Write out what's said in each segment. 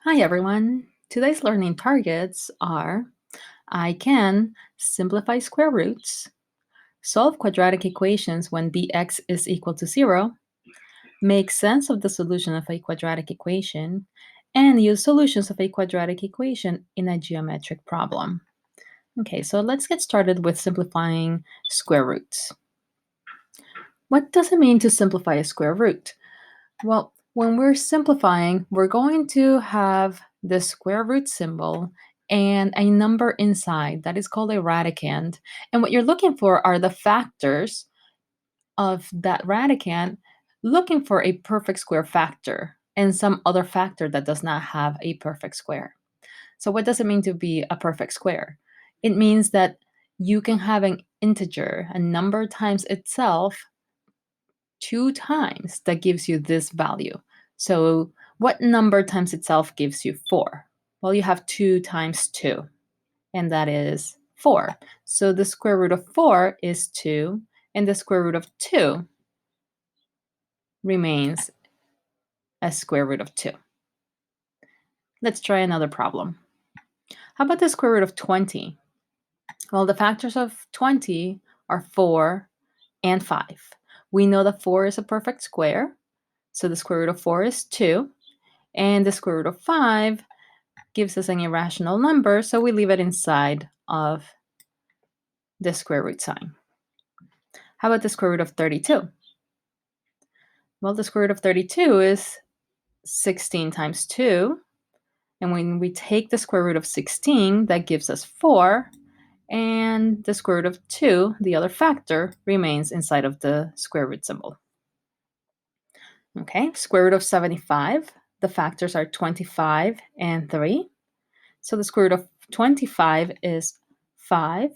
Hi everyone. Today's learning targets are I can simplify square roots, solve quadratic equations when bx is equal to 0, make sense of the solution of a quadratic equation, and use solutions of a quadratic equation in a geometric problem. Okay, so let's get started with simplifying square roots. What does it mean to simplify a square root? Well, when we're simplifying, we're going to have the square root symbol and a number inside that is called a radicand. And what you're looking for are the factors of that radicand, looking for a perfect square factor and some other factor that does not have a perfect square. So what does it mean to be a perfect square? It means that you can have an integer, a number times itself, 2 times that gives you this value. So what number times itself gives you 4? Well, you have 2 times 2, and that is 4. So the square root of 4 is 2, and the square root of 2 remains a square root of 2. Let's try another problem. How about the square root of 20? Well, the factors of 20 are 4 and 5. We know that 4 is a perfect square, so the square root of 4 is 2. And the square root of 5 gives us an irrational number, so we leave it inside of the square root sign. How about the square root of 32? Well, the square root of 32 is 16 times 2. And when we take the square root of 16, that gives us 4. And the square root of 2, the other factor, remains inside of the square root symbol. Okay, square root of 75. The factors are 25 and 3. So the square root of 25 is 5,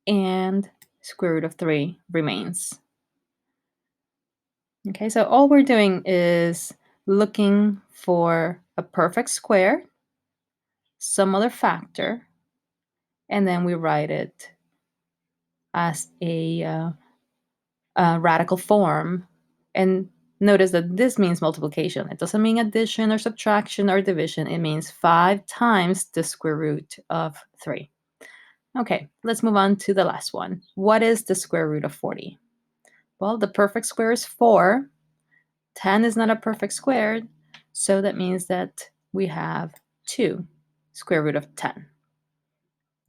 and square root of 3 remains. Okay, so all we're doing is looking for a perfect square, some other factor, and then we write it as a radical form. And notice that this means multiplication. It doesn't mean addition or subtraction or division. It means 5 times the square root of 3. Okay, let's move on to the last one. What is the square root of 40? Well, the perfect square is 4. 10 is not a perfect square, so that means that we have 2 square root of 10.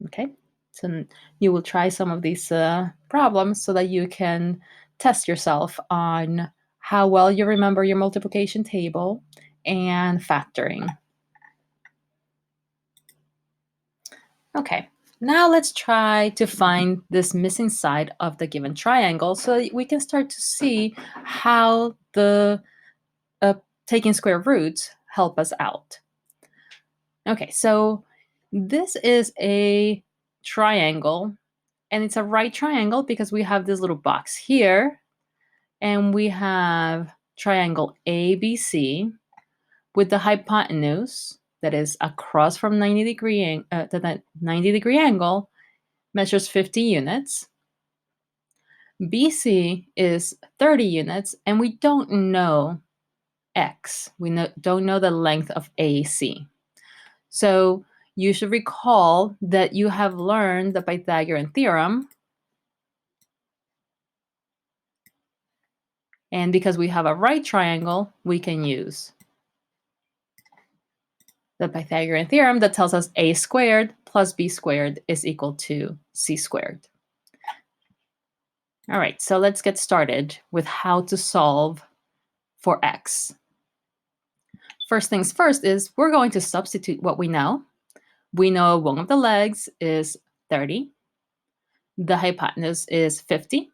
Okay, so you will try some of these problems so that you can test yourself on how well you remember your multiplication table and factoring. Okay, now let's try to find this missing side of the given triangle so that we can start to see how the taking square roots help us out. Okay, so this is a triangle, and it's a right triangle because we have this little box here, and we have triangle ABC with the hypotenuse that is across from 90-degree the 90-degree angle measures 50 units. BC is 30 units, and we don't know X. We don't know the length of AC. So you should recall that you have learned the Pythagorean theorem. And because we have a right triangle, we can use the Pythagorean theorem that tells us a squared plus b squared is equal to c squared. All right, so let's get started with how to solve for x. First things first is we're going to substitute what we know. We know one of the legs is 30. The hypotenuse is 50.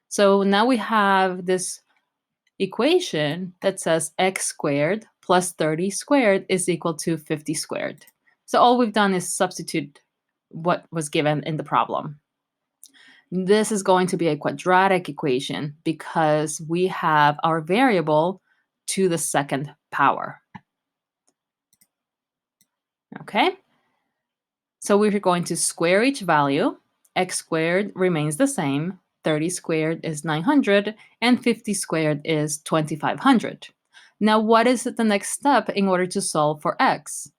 So now we have this equation that says x squared plus 30 squared is equal to 50 squared. So all we've done is substitute what was given in the problem. This is going to be a quadratic equation because we have our variable to the second power. Okay, so we're going to square each value. X squared remains the same. 30 squared is 900, and 50 squared is 2500. Now, what is the next step in order to solve for x?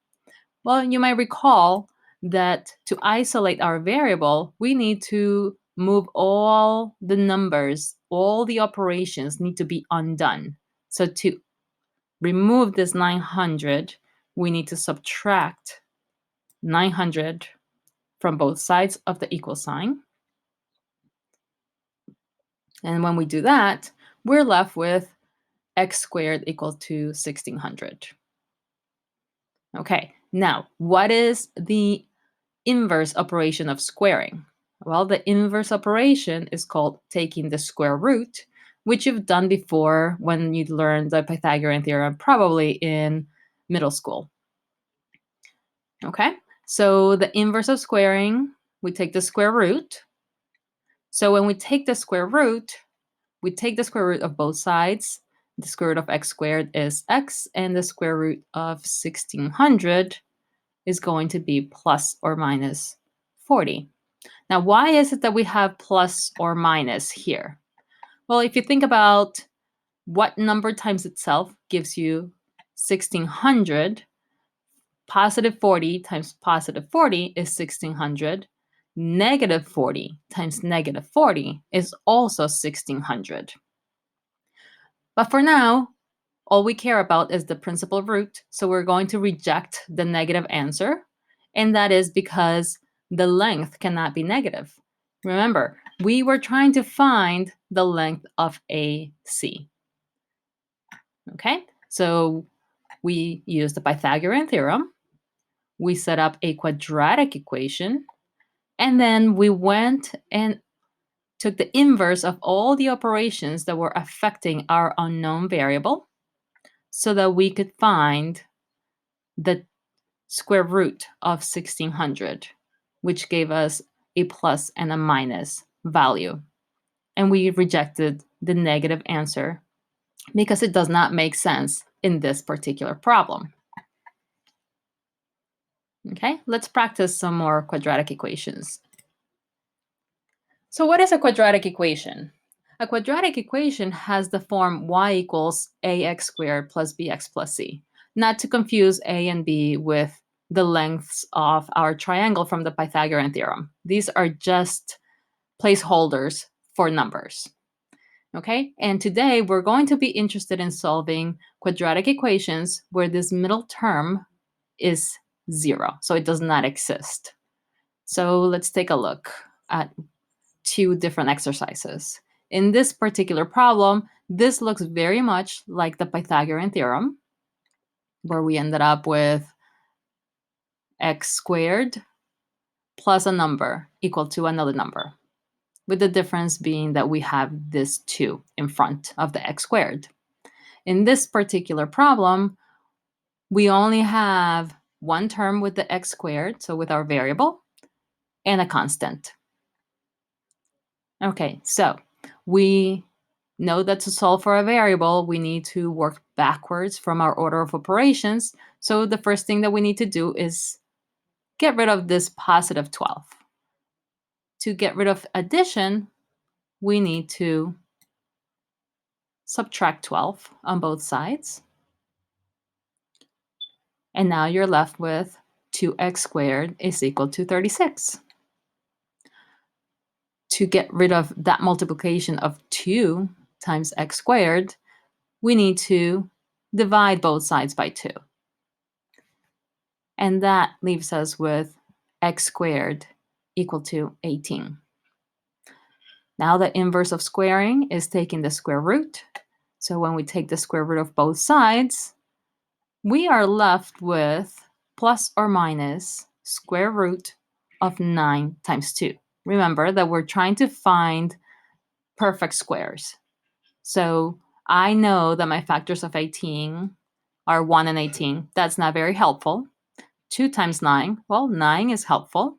Well, you might recall that to isolate our variable, we need to move all the numbers, all the operations need to be undone. So to remove this 900, we need to subtract 900 from both sides of the equal sign. And when we do that, we're left with x squared equal to 1600. Okay, now what is the inverse operation of squaring? Well, the inverse operation is called taking the square root, which you've done before when you learned the Pythagorean theorem, probably in middle school. Okay, so the inverse of squaring, we take the square root. So when we take the square root, we take the square root of both sides. The square root of x squared is x, and the square root of 1600 is going to be plus or minus 40. Now, why is it that we have plus or minus here? Well, if you think about what number times itself gives you 1600, positive 40 times positive 40 is 1600. Negative 40 times negative 40 is also 1600. But for now, all we care about is the principal root, so we're going to reject the negative answer, and that is because the length cannot be negative. Remember, we were trying to find the length of AC. Okay, so we use the Pythagorean theorem, we set up a quadratic equation, and then we went and took the inverse of all the operations that were affecting our unknown variable so that we could find the square root of 1600, which gave us a plus and a minus value. And we rejected the negative answer because it does not make sense in this particular problem. Okay, let's practice some more quadratic equations. So what is a quadratic equation? A quadratic equation has the form y equals ax squared plus bx plus c. Not to confuse a and b with the lengths of our triangle from the Pythagorean theorem. These are just placeholders for numbers. Okay, and today we're going to be interested in solving quadratic equations where this middle term is 0, so it does not exist. So let's take a look at 2 different exercises. In this particular problem, this looks very much like the Pythagorean theorem, where we ended up with x squared plus a number equal to another number, with the difference being that we have this 2 in front of the x squared. In this particular problem, we only have one term with the x squared, so with our variable, and a constant. Okay, so we know that to solve for a variable, we need to work backwards from our order of operations. So the first thing that we need to do is get rid of this positive 12. To get rid of addition, we need to subtract 12 on both sides. And now you're left with 2x squared is equal to 36. To get rid of that multiplication of 2 times x squared, we need to divide both sides by 2. And that leaves us with x squared equal to 18. Now the inverse of squaring is taking the square root. So when we take the square root of both sides, we are left with plus or minus square root of 9 times 2. Remember that we're trying to find perfect squares. So I know that my factors of 18 are 1 and 18. That's not very helpful. 2 times 9, well, 9 is helpful.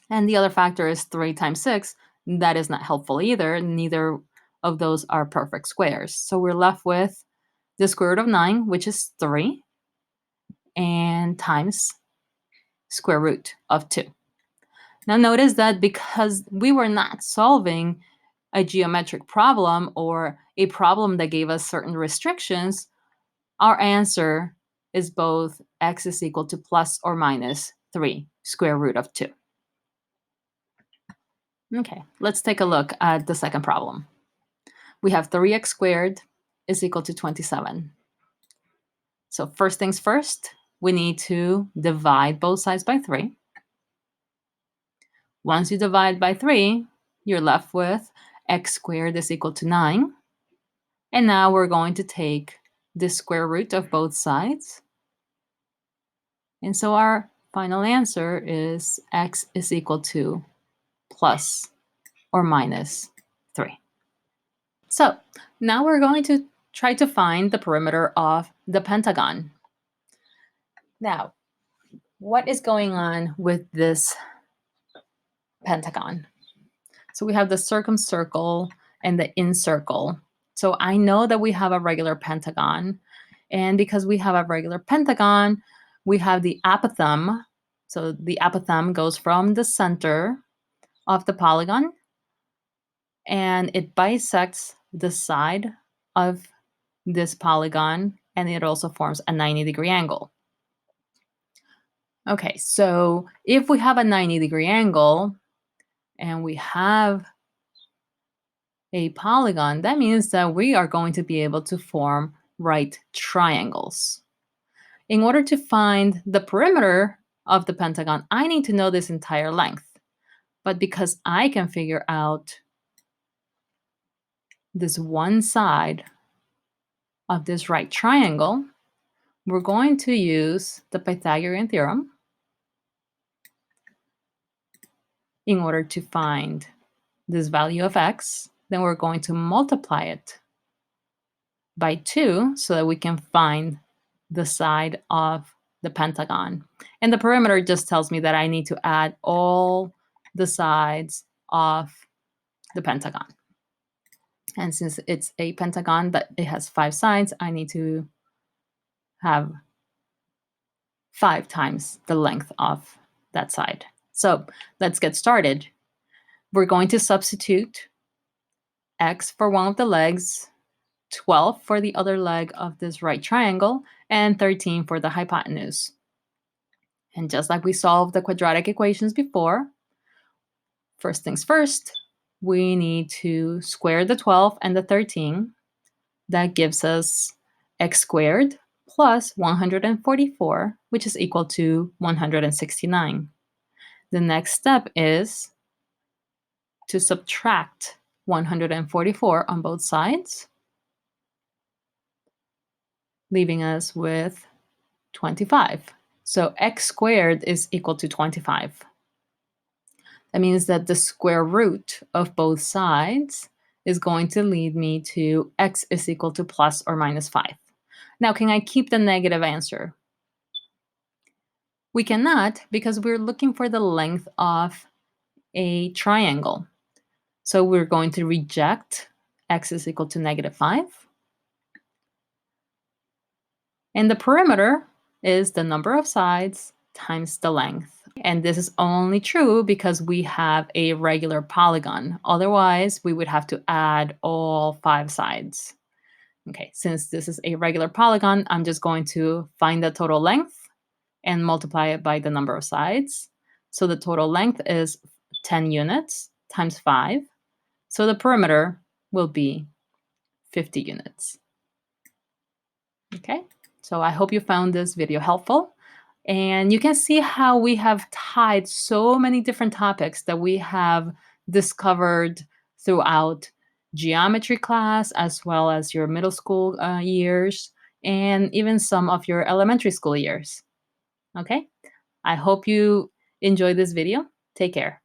And the other factor is 3 times 6. That is not helpful either. Neither of those are perfect squares. So we're left with the square root of 9, which is 3, and times square root of 2. Now notice that because we were not solving a geometric problem or a problem that gave us certain restrictions, our answer is both x is equal to plus or minus 3 square root of 2. Okay, let's take a look at the second problem. We have 3x squared is equal to 27. So first things first, we need to divide both sides by 3. Once you divide by 3, you're left with x squared is equal to 9. And now we're going to take the square root of both sides. And so our final answer is x is equal to plus or minus 3. So now we're going to try to find the perimeter of the pentagon. Now, what is going on with this pentagon? So we have the circumcircle and the incircle. So I know that we have a regular pentagon. And because we have a regular pentagon, we have the apothem. So the apothem goes from the center of the polygon and it bisects the side of this polygon, and it also forms a 90-degree angle. Okay, so if we have a 90-degree angle and we have a polygon, that means that we are going to be able to form right triangles. In order to find the perimeter of the pentagon, I need to know this entire length. But because I can figure out this one side of this right triangle, we're going to use the Pythagorean theorem in order to find this value of x. Then we're going to multiply it by 2 so that we can find the side of the pentagon. And the perimeter just tells me that I need to add all the sides of the pentagon. And since it's a pentagon that it has 5 sides, I need to have 5 times the length of that side. So let's get started. We're going to substitute x for one of the legs, 12 for the other leg of this right triangle, and 13 for the hypotenuse. And just like we solved the quadratic equations before, first things first, we need to square the 12 and the 13. That gives us x squared plus 144, which is equal to 169. The next step is to subtract 144 on both sides, leaving us with 25. So x squared is equal to 25. That means that the square root of both sides is going to lead me to x is equal to plus or minus 5. Now, can I keep the negative answer? We cannot, because we're looking for the length of a triangle. So we're going to reject x is equal to negative 5. And the perimeter is the number of sides times the length. And this is only true because we have a regular polygon. Otherwise, we would have to add all 5 sides. Okay, since this is a regular polygon, I'm just going to find the total length and multiply it by the number of sides. So the total length is 10 units times 5. So the perimeter will be 50 units. Okay, so I hope you found this video helpful. And you can see how we have tied so many different topics that we have discovered throughout geometry class, as well as your middle school years, and even some of your elementary school years. Okay, I hope you enjoyed this video. Take care.